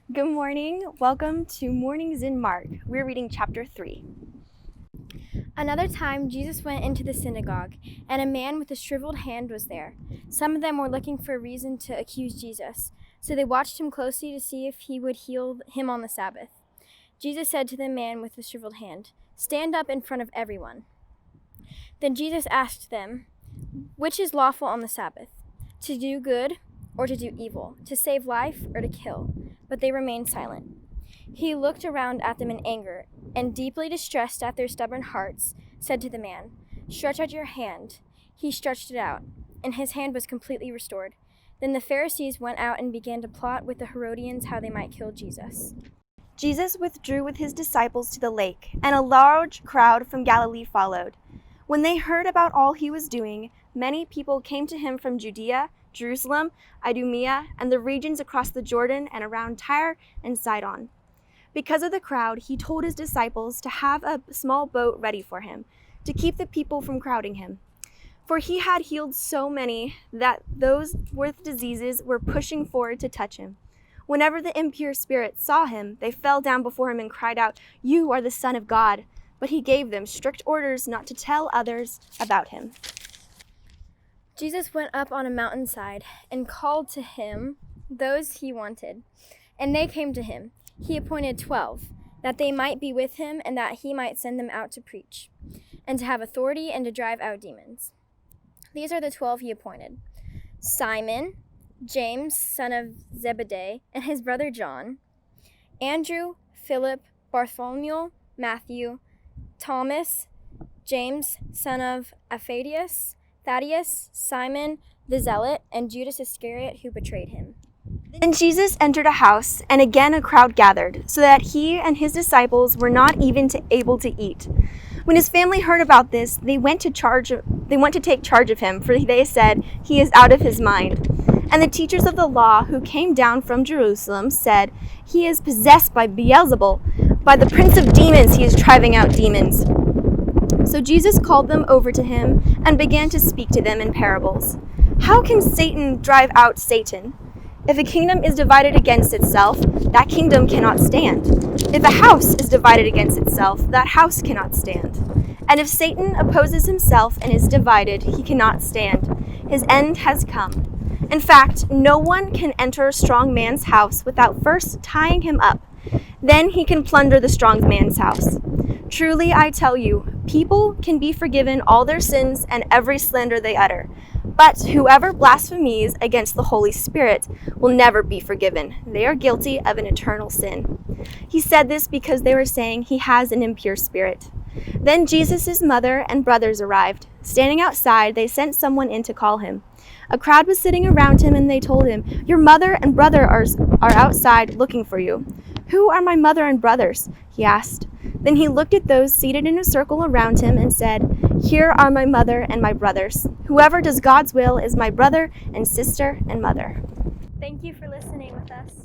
Good morning. Welcome to Mornings in Mark. We're reading chapter 3. Another time, Jesus went into the synagogue, and a man with a shriveled hand was there. Some of them were looking for a reason to accuse Jesus, so they watched him closely to see if he would heal him on the Sabbath. Jesus said to the man with the shriveled hand, "Stand up in front of everyone." Then Jesus asked them, "Which is lawful on the Sabbath, to do good or to do evil, to save life or to kill?" But they remained silent. He looked around at them in anger, and deeply distressed at their stubborn hearts, said to the man, "Stretch out your hand." He stretched it out, and his hand was completely restored. Then the Pharisees went out and began to plot with the Herodians how they might kill Jesus. Jesus withdrew with his disciples to the lake, and a large crowd from Galilee followed. When they heard about all he was doing, many people came to him from Judea, Jerusalem, Idumea, and the regions across the Jordan and around Tyre and Sidon. Because of the crowd, he told his disciples to have a small boat ready for him, to keep the people from crowding him. For he had healed so many that those with diseases were pushing forward to touch him. Whenever the impure spirits saw him, they fell down before him and cried out, "You are the Son of God." But he gave them strict orders not to tell others about him. Jesus went up on a mountainside and called to him those he wanted, and they came to him. He appointed 12, that they might be with him and that he might send them out to preach, and to have authority and to drive out demons. These are the 12 he appointed: Simon, James, son of Zebedee, and his brother John, Andrew, Philip, Bartholomew, Matthew, Thomas, James, son of Alphaeus, Thaddeus, Simon the Zealot, and Judas Iscariot, who betrayed him. Then Jesus entered a house, and again a crowd gathered, so that he and his disciples were not even able to eat. When his family heard about this, they went to take charge of him, for they said, "He is out of his mind." And the teachers of the law who came down from Jerusalem said, "He is possessed by Beelzebul. By the prince of demons he is driving out demons." So Jesus called them over to him and began to speak to them in parables. "How can Satan drive out Satan? If a kingdom is divided against itself, that kingdom cannot stand. If a house is divided against itself, that house cannot stand. And if Satan opposes himself and is divided, he cannot stand. His end has come. In fact, no one can enter a strong man's house without first tying him up. Then he can plunder the strong man's house. Truly, I tell you, people can be forgiven all their sins and every slander they utter. But whoever blasphemes against the Holy Spirit will never be forgiven. They are guilty of an eternal sin." He said this because they were saying he has an impure spirit. Then Jesus' mother and brothers arrived. Standing outside, they sent someone in to call him. A crowd was sitting around him, and they told him, "Your mother and brother are outside looking for you." "Who are my mother and brothers?" he asked. Then he looked at those seated in a circle around him and said, "Here are my mother and my brothers. Whoever does God's will is my brother and sister and mother." Thank you for listening with us.